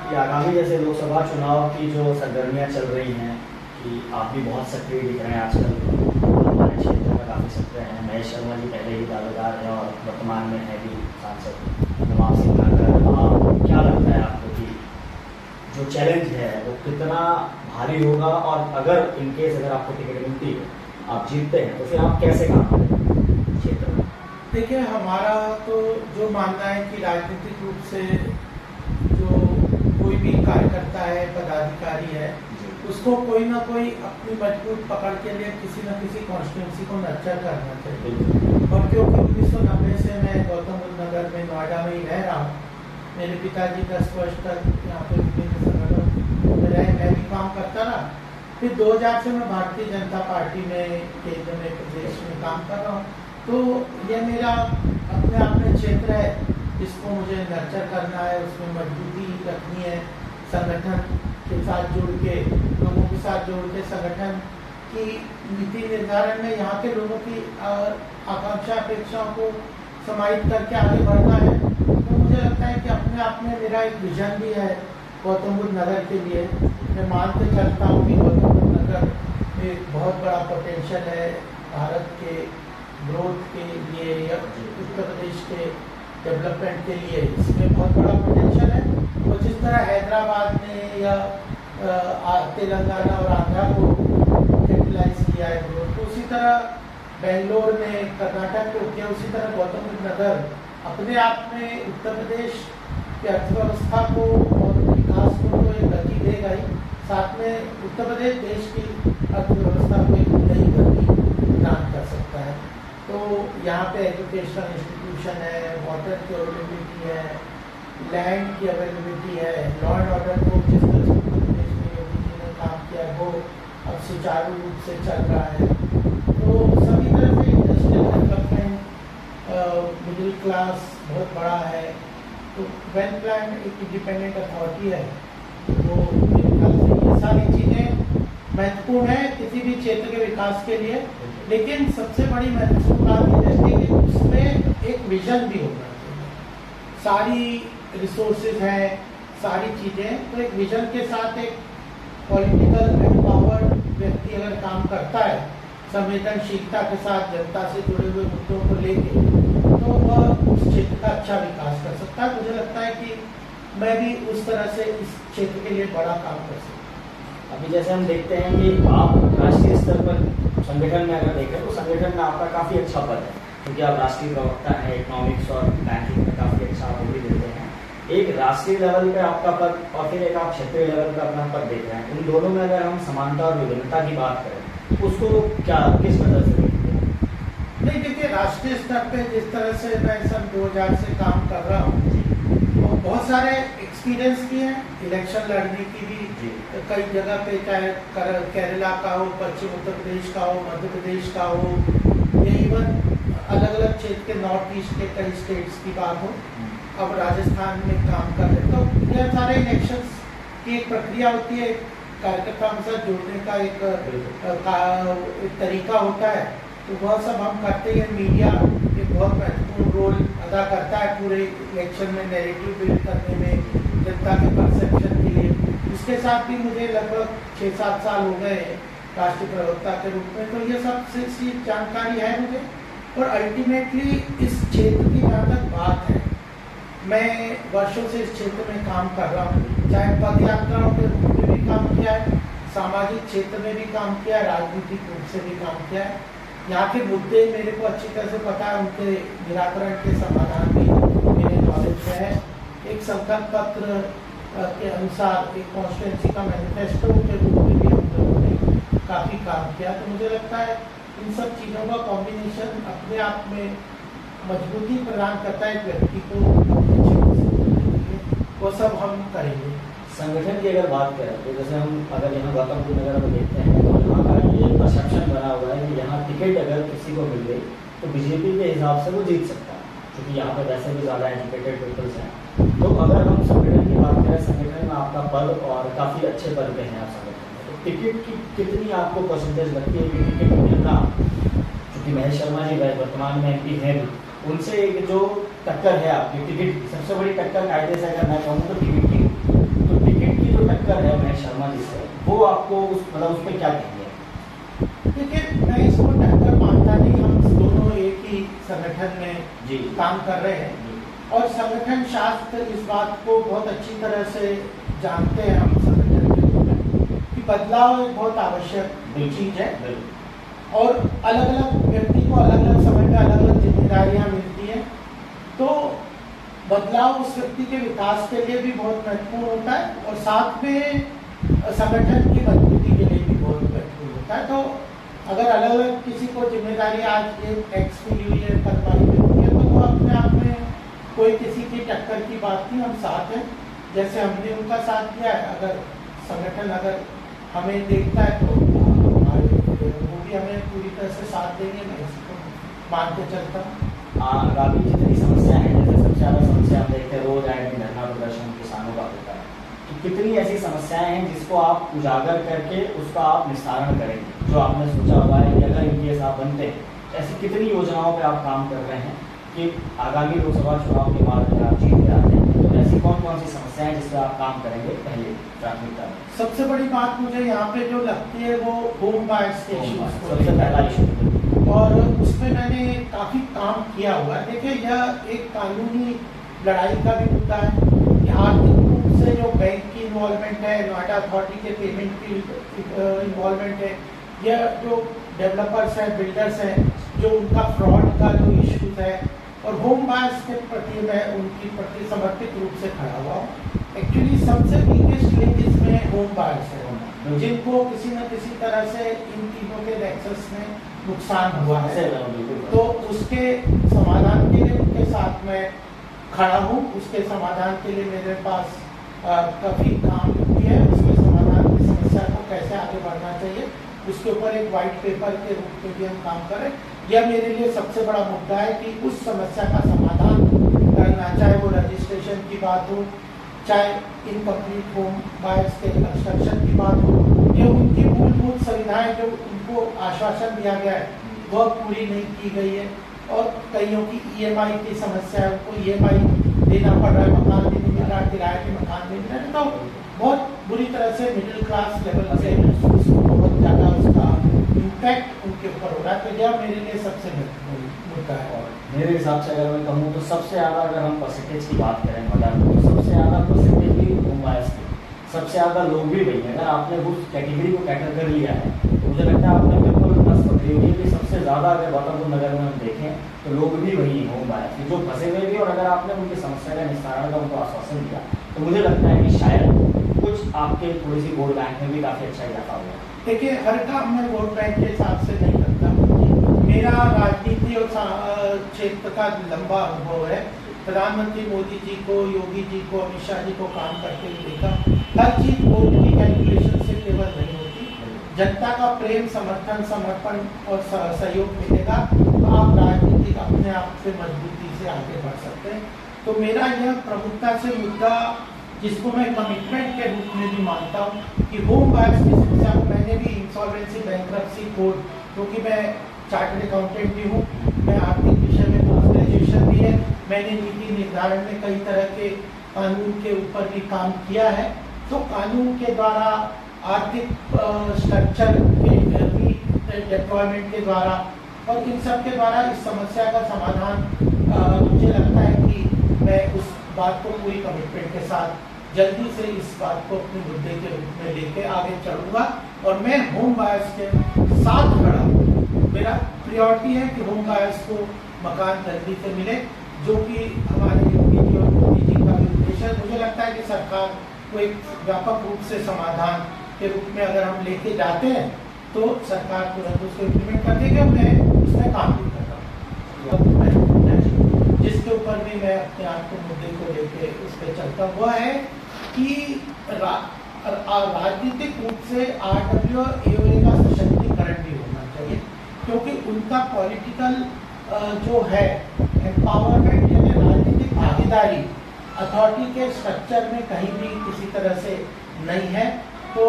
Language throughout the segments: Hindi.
कि आगामी जैसे लोकसभा चुनाव की जो सरगर्मियाँ चल रही हैं कि आप भी बहुत सक्रिय दिख रहे हैं आजकल, हमारे क्षेत्र में काफ़ी सक्रिय हैं। महेश शर्मा जी पहले ही दावेदार हैं और वर्तमान में है भी सांसद नवाब सिंह नागर। क्या लगता है आपको कि जो चैलेंज है वो कितना भारी होगा, और अगर इनकेस अगर आपको टिकट मिलती है, आप जीतते हैं, तो फिर आप कैसे काम करेंगे क्षेत्र में? देखिए, हमारा तो जो मानना है कि राजनीतिक रूप से जो कोई भी कार्यकर्ता है, पदाधिकारी है, उसको कोई ना कोई अपनी मजबूत पकड़ के लिए किसी न किसी कॉन्स्टिट्यूंसी को नर्चर करना चाहिए। और क्योंकि 1990 से मैं गौतम बुद्ध नगर में, नोएडा में ही रह रहा हूँ, मेरे पिताजी 10 वर्ष तक यहाँ पे विभिन्न संगठनों में रहे, मैं भी काम करता रहा। फिर 2000 से मैं भारतीय जनता पार्टी में केंद्र में, प्रदेश में काम कर रहा हूँ। तो ये मेरा अपने आप में क्षेत्र है जिसको मुझे नर्चर करना है, उसमें मजबूती रखनी है, संगठन के साथ जुड़ के, लोगों के साथ जोड़ के संगठन की नीति निर्धारण में यहाँ के लोगों की आकांक्षा, अपेक्षाओं को समाहित करके आगे बढ़ना है। तो मुझे लगता है कि अपने आप में मेरा एक विजन भी है गौतम बुद्ध नगर के लिए। मैं मानते चलता हूँ कि गौतम बुद्ध नगर में एक बहुत बड़ा पोटेंशियल है भारत के ग्रोथ के लिए या उत्तर प्रदेश के डेवलपमेंट के लिए। इसमें बहुत बड़ा पोटेंशियल है। और जिस तरह हैदराबाद ने या तेलंगाना और आंध्रा को कैपिटलाइज किया है ग्रोथ, तो उसी तरह बेंगलोर ने, कर्नाटक को किया, उसी तरह गौतम बुद्ध नगर अपने आप में उत्तर प्रदेश की अर्थव्यवस्था को और विकास को तो एक गति देगा ही, साथ में उत्तर प्रदेश देश की अर्थव्यवस्था को एक नई गति प्रदान कर सकता है। तो यहाँ पे एजुकेशनल इंस्टीट्यूशन है, वाटर की अवेलेबिलिटी है, लैंड की अवेलेबिलिटी है, लॉ एंड ऑर्डर को जिस तरह से उत्तर प्रदेश में योगी जी ने काम किया है वो अब सुचारू रूप से चल रहा है। तो सभी तरह से इंडस्ट्रियल डेवलपमेंट, मिडिल क्लास बहुत बड़ा है। तो वेल प्लान एक इंडिपेंडेंट अथॉरिटी है, वो मेरे ख्याल से ये सारी चीज़ें महत्वपूर्ण है किसी भी क्षेत्र के विकास के लिए। लेकिन सबसे बड़ी महत्वपूर्ण बात ये रहती है कि उसमें एक विजन भी होना चाहिए। सारी रिसोर्सेज हैं, सारी चीज़ें, तो एक विजन के साथ एक पॉलिटिकल एम्पावर्ड व्यक्ति अगर काम करता है, संवेदनशीलता के साथ जनता से जुड़े हुए मुद्दों को लेके, तो वह उस क्षेत्र का अच्छा विकास कर सकता है। मुझे लगता है कि मैं भी उस तरह से इस क्षेत्र के लिए बड़ा काम कर सकता हूँ। अभी जैसे हम देखते हैं कि आप राष्ट्रीय स्तर पर संगठन में अगर देखें तो संगठन में आपका काफ़ी अच्छा पद है, क्योंकि आप राष्ट्रीय प्रवक्ता हैं, इकोनॉमिक्स और बैंकिंग में काफ़ी अच्छा आप भी देते हैं। एक राष्ट्रीय लेवल पे आपका पद और फिर एक आप क्षेत्रीय लेवल पर अपना पद देख रहे हैं, उन दोनों में अगर हम समानता और विभिन्नता की बात करें तो उसको क्या, किस वजह से देखते हैं? नहीं, देखिए, राष्ट्रीय स्तर पे जिस तरह से मैं सन 2000 से काम कर रहा हूँ, तो बहुत सारे एक्सपीरियंस किए हैं, इलेक्शन लड़ने की भी कई जगह पे, चाहे केरला का हो, पश्चिम उत्तर प्रदेश का हो, मध्य प्रदेश का हो, या इवन अलग अलग क्षेत्र के नॉर्थ ईस्ट के कई स्टेट्स की बात हो, अब राजस्थान में काम कर रहे। तो यह सारे इलेक्शंस की एक प्रक्रिया होती है, कार्यकर्ता के साथ जुड़ने का एक तरीका होता है। तो वह सब हम करते हैं। मीडिया एक बहुत महत्वपूर्ण रोल अदा करता है पूरे इलेक्शन में, नैरेटिव बिल्ड करने में, जनता के परसेप्शन के लिए। इसके साथ भी मुझे लगभग 6-7 साल हो गए राष्ट्रीय प्रवक्ता के रूप में, तो ये सब से जानकारी है मुझे। और अल्टीमेटली इस क्षेत्र की जहाँ तक बात है, मैं वर्षों से इस क्षेत्र में काम कर रहा हूँ, चाहे पद यात्राओं के रूप में भी काम किया है, सामाजिक क्षेत्र में भी काम किया है, राजनीतिक रूप से भी काम किया है। यहाँ के मुद्दे मेरे को अच्छी तरह से पता है, उनके निराकरण के समाधान भी मेरे नॉलेज में है। एक संकल्प पत्र के अनुसार एक कॉन्स्टिट्यूंसी का मैनिफेस्टो के रूप में भी हम लोगों ने काफ़ी काम किया। तो मुझे लगता है इन सब चीज़ों का कॉम्बिनेशन अपने आप में मजबूती प्रदान करता है एक व्यक्ति को अपने क्षेत्र से जुड़ने के लिए। वो सब हम करेंगे। संगठन की अगर बात करें तो जैसे हम अगर यहाँ गौतम बुद्ध नगर में देखते हैं तो यहाँ का ये परसेप्शन बना हुआ है कि यहाँ टिकट अगर किसी को मिल गई तो बीजेपी के हिसाब से वो जीत सकता है, क्योंकि यहाँ पे वैसे भी ज़्यादा एजुकेटेड पीपल्स हैं। तो अगर हम संगठन की बात करें, संगठन में आपका पद और काफ़ी अच्छे पद पे हैं आप संगठन में, तो टिकट की कितनी आपको परसेंटेज लगती है कि टिकट मिलना, क्योंकि महेश शर्मा जी वर्तमान में MP हैं भी, उनसे एक जो टक्कर है आपकी टिकट, सबसे बड़ी टक्कर कायदे से अगर मैं कहूँ तो टिकट की, तो टक्कर है महेश शर्मा जी से, वो आपको उस पर क्या कहेंगे? देखिए, मैं इसको टक्कर मानता नहीं। हम दोनों एक ही संगठन में जी काम कर रहे हैं और संगठन शास्त्र इस बात को बहुत अच्छी तरह से जानते हैं हम संगठन के रूप में कि बदलाव एक बहुत आवश्यक चीज है और अलग अलग व्यक्ति को अलग अलग समय में अलग अलग जिम्मेदारियां मिलती हैं, तो बदलाव उस व्यक्ति के विकास के लिए भी बहुत महत्वपूर्ण होता है और साथ में संगठन की मजबूती के लिए भी बहुत महत्वपूर्ण होता है। तो अगर अलग अलग किसी को जिम्मेदारी आज एक एक्स मिली हुई है, कल मिली है, तो वो अपने आप में कोई किसी की टक्कर की बात नहीं। हम साथ हैं, जैसे हमने उनका साथ दिया है। अगर संगठन अगर हमें देखता है तो वो भी हमें पूरी तरह से साथ देंगे, मैं इसको मान के चलता हूँ। आगामी जितनी समस्या है, जैसे सबसे ज़्यादा समस्या हम देखते हैं रोज आए दिन धरना प्रदर्शन किसानों का होता है, तो कितनी ऐसी समस्याएं हैं जिसको आप उजागर करके उसका आप निस्तारण करेंगे, जो आपने सोचा हुआ है कि अगर इनकेस आप बनते हैं, ऐसी कितनी योजनाओं पे आप काम कर रहे हैं कि आगामी लोकसभा चुनाव के बाद अगर आप जीत के आते हैं तो ऐसी कौन कौन सी समस्याएं जिस पर आप काम करेंगे पहले प्राथमिकता में? सबसे बड़ी बात मुझे यहाँ पे जो लगती है वो होम बायर्स के इश्यूज को, सबसे पहला इशू, और उसमें मैंने काफ़ी काम किया हुआ है। देखिए, यह एक कानूनी लड़ाई का भी मुद्दा है कि आर्थिक रूप से जो बैंक की इन्वॉल्वमेंट है, नोएडा अथॉरिटी के पेमेंट की इन्वॉल्वमेंट है, यह जो डेवलपर्स हैं, बिल्डर्स हैं, जो उनका फ्रॉड का जो इश्यूज है, और होम बायर्स के प्रति मैं उनकी प्रति समर्पित रूप से खड़ा हुआ हूँ। एक्चुअली सबसे वीकेस्ट लिंक इसमें होम बायर्स है, जिनको किसी न किसी तरह से इन तीनों के नेक्सस में नुकसान हुआ है, तो उसके समाधान के लिए उनके साथ मैं खड़ा हूँ। उसके समाधान के लिए मेरे पास काफ़ी काम भी है। उसके समाधान की समस्या को कैसे आगे बढ़ना चाहिए, उसके ऊपर एक वाइट पेपर के रूप में भी हम काम करें। यह मेरे लिए सबसे बड़ा मुद्दा है कि उस समस्या का समाधान करना, चाहे वो रजिस्ट्रेशन की बात हो, चाहे इनकम्प्लीट होम बायर्स के कंस्ट्रक्शन की बात हो, ये उनकी मूलभूत सुविधाएं जो उनको आश्वासन दिया गया है वह पूरी नहीं की गई है। और कईयों की ईएमआई की समस्या है, उनको ईएमआई देना पड़ रहा है, मकान भी नहीं मिल रहा, किराए के मकान भी नहीं मिल रहा, तो बहुत बुरी तरह से मिडिल क्लास लेवल से उसको बहुत ज़्यादा उसका इम्पैक्ट उनके ऊपर हो रहा है। तो यह मेरे लिए सबसे महत्वपूर्ण मुद्दा है। मेरे हिसाब से अगर मैं कहूँ तो सबसे ज़्यादा अगर हम परसेंटेज की बात करें नोएडा में, तो सबसे ज़्यादा परसेंटेज भी होम बायर्स की, सबसे ज़्यादा लोग भी वही हैं। अगर आपने उस कैटेगरी को कैटर कर लिया है तो मुझे लगता है आपने बिल्कुल बस पकड़ी हुई है कि सबसे ज़्यादा अगर गौतमबुद्ध नगर में हम देखें तो लोग भी वही होम बायर्स जो फंसे हुए भी, और अगर आपने उनकी समस्या का निस्तारण का उनको आश्वासन दिया तो मुझे लगता है कि शायद कुछ आपके थोड़ी सी वोट बैंक में भी काफ़ी अच्छा इजाफा हुआ। देखिए, हर काम मैं वोट बैंक के हिसाब से नहीं करता। मेरा राजनीति और क्षेत्र का लंबा अनुभव है। प्रधानमंत्री मोदी जी को, योगी जी को, अमित शाह जी को काम करते हुए देखा। हर चीज वोट की कैलकुलेशन से केवल नहीं होती। जनता का प्रेम, समर्थन, समर्पण और सहयोग मिलेगा तो आप राजनीतिक अपने आप से मजबूती से आगे बढ़ सकते हैं। तो मेरा यह प्रमुखता से मुद्दा, जिसको मैं कमिटमेंट के रूप में भी मानता हूँ कि होम बायर्स की समस्या को मैंने भी इंसॉल्वेंसी, बैंक्रप्सी कोड, क्योंकि मैं चार्टर्ड अकाउंटेंट भी हूँ, मैं आर्थिक विषय में पोस्ट ग्रेजुएशन भी है, मैंने नीति निर्धारण में कई तरह के कानून के ऊपर भी काम किया है। तो कानून के द्वारा, आर्थिक स्ट्रक्चर के भी डिप्लॉयमेंट के द्वारा और इन सब के द्वारा इस समस्या का समाधान मुझे लगता है कि मैं उस बात को पूरी कमिटमेंट के साथ जल्दी से इस बात को अपने मुद्दे के रूप में लेके आगे चलूँगा। और मैं होम बायर्स के साथ खड़ा हूँ। मेरा प्रायोरिटी है कि होम बायर्स को मकान जल्दी से मिले, जो कि हमारे योगी जी और मोदी जी का भी उद्देश्य है। मुझे लगता है कि सरकार को एक व्यापक रूप से समाधान के रूप में अगर हम लेके जाते हैं तो सरकार तुरंत उसको इम्प्लीमेंट कर देगी। मैं उसमें काम भी कर रहा हूँ। जिसके ऊपर भी मैं अपने आप को मुद्दे को लेके उस पर चलता हुआ है कि राजनीतिक रूप से RWA और AOA का सशक्तिकरण भी होना चाहिए, क्योंकि उनका पॉलिटिकल जो है एम्पावरमेंट यानी राजनीतिक भागीदारी अथॉरिटी के स्ट्रक्चर में कहीं भी किसी तरह से नहीं है। तो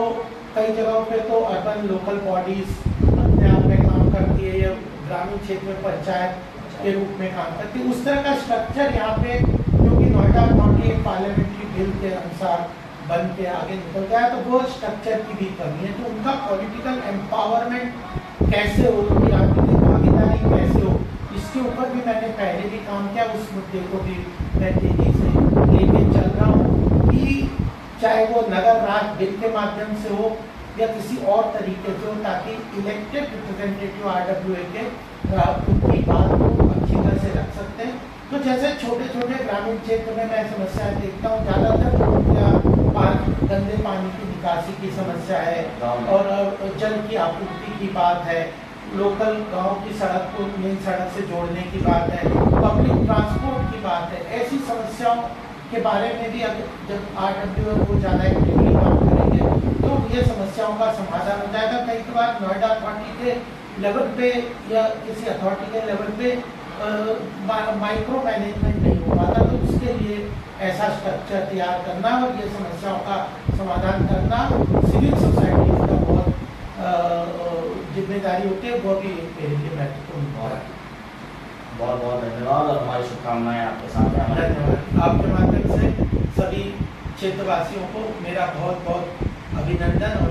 कई जगहों पे तो अर्बन लोकल बॉडीज अपने आप में काम करती है या ग्रामीण क्षेत्र में पंचायत के रूप में काम करती है। उस तरह का स्ट्रक्चर यहाँ पे, क्योंकि नोएडा अथॉरिटी एक पार्लियामेंट्री बिल के अनुसार बन के आगे निकल गया, तो वो स्ट्रक्चर की भी कमी है। तो उनका पॉलिटिकल एम्पावरमेंट कैसे हो, उनकी राजनीतिक भागीदारी कैसे हो, इसके ऊपर भी मैंने पहले भी काम किया। उस मुद्दे को भी मैं तेजी से लेके चल रहा हूँ कि चाहे वो नगर राज बिल के माध्यम से हो या किसी और तरीके से हो, ताकि इलेक्टेड रिप्रेजेंटेटिव RWA के उनकी बात को अच्छी तरह से रख सकते हैं। तो जैसे छोटे छोटे ग्रामीण क्षेत्र में मैं समस्याएं देखता हूँ, ज़्यादातर गंदे पानी की निकासी की समस्या है और जल की आपूर्ति की बात है, लोकल गांव की सड़क को मेन सड़क से जोड़ने की बात है, पब्लिक ट्रांसपोर्ट की बात है। ऐसी समस्याओं के बारे में भी अगर जब RWA को ज़्यादा एक्टिवली काम करेंगे तो ये समस्याओं का समाधान हो जाएगा। कई बार नोएडा अथॉरिटी के लेवल पे या किसी अथॉरिटी के लेवल पे माइक्रो मैनेजमेंट नहीं हो पाता, तो उसके लिए ऐसा स्ट्रक्चर तैयार करना और ये समस्याओं का समाधान करना सिविल सोसाइटी का बहुत जिम्मेदारी होती है, वो भी मेरे लिए महत्वपूर्ण है। बहुत बहुत धन्यवाद और हमारी शुभकामनाएं आपके साथ हैं। धन्यवाद। आपके माध्यम से सभी क्षेत्रवासियों को मेरा बहुत बहुत अभिनंदन और